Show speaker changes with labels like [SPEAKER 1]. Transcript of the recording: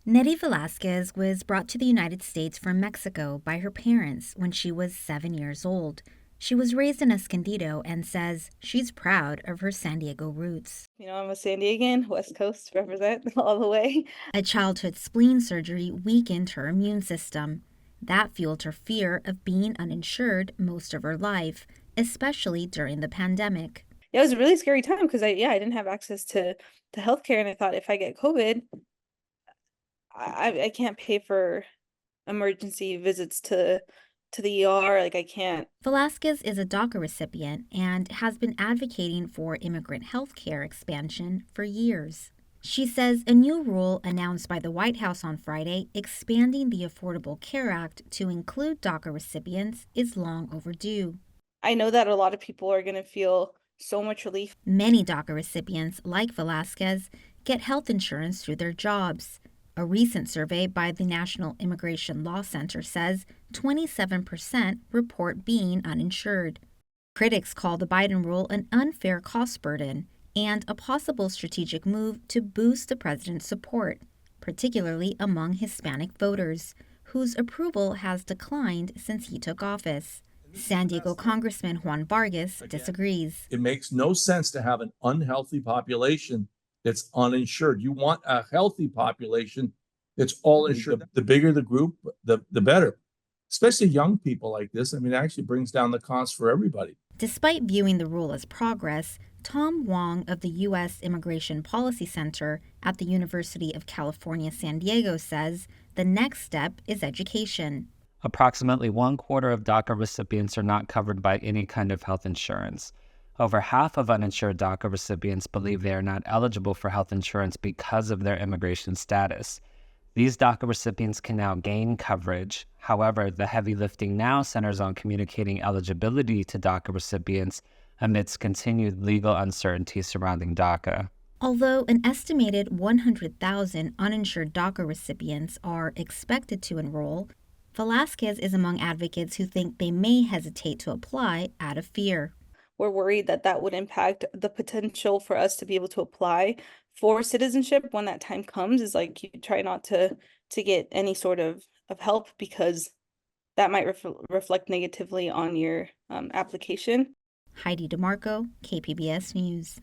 [SPEAKER 1] Nettie Velasquez was brought to the United States from Mexico by her parents when she was 7 years old. She was raised in Escondido and says she's proud of her San Diego roots.
[SPEAKER 2] I'm a San Diegan, West Coast represent all the way.
[SPEAKER 1] A childhood spleen surgery weakened her immune system. That fueled her fear of being uninsured most of her life, especially during the pandemic.
[SPEAKER 2] Yeah, it was a really scary time because I didn't have access to healthcare, and I thought if I get COVID, I can't pay for emergency visits to the ER. Like I can't.
[SPEAKER 1] Velasquez is a DACA recipient and has been advocating for immigrant health care expansion for years. She says a new rule announced by the White House on Friday expanding the Affordable Care Act to include DACA recipients is long overdue.
[SPEAKER 2] I know that a lot of people are gonna feel so much relief.
[SPEAKER 1] Many DACA recipients, like Velasquez, get health insurance through their jobs. A recent survey by the National Immigration Law Center says 27% report being uninsured. Critics call the Biden rule an unfair cost burden and a possible strategic move to boost the president's support, particularly among Hispanic voters, whose approval has declined since he took office. San Diego Congressman Juan Vargas disagrees.
[SPEAKER 3] It makes no sense to have an unhealthy population that's uninsured. You want a healthy population that's all insured. The bigger the group, the better. Especially young people like this. I mean, it actually brings down the cost for everybody.
[SPEAKER 1] Despite viewing the rule as progress, Tom Wong of the U.S. Immigration Policy Center at the University of California, San Diego says the next step is education.
[SPEAKER 4] Approximately 1/4 of DACA recipients are not covered by any kind of health insurance. Over half of uninsured DACA recipients believe they are not eligible for health insurance because of their immigration status. These DACA recipients can now gain coverage. However, the heavy lifting now centers on communicating eligibility to DACA recipients amidst continued legal uncertainty surrounding DACA.
[SPEAKER 1] Although an estimated 100,000 uninsured DACA recipients are expected to enroll, Velasquez is among advocates who think they may hesitate to apply out of fear.
[SPEAKER 2] We're worried that that would impact the potential for us to be able to apply for citizenship when that time comes. Is like you try not to get any sort of help because that might reflect negatively on your application.
[SPEAKER 1] Heidi de Marco, KPBS News.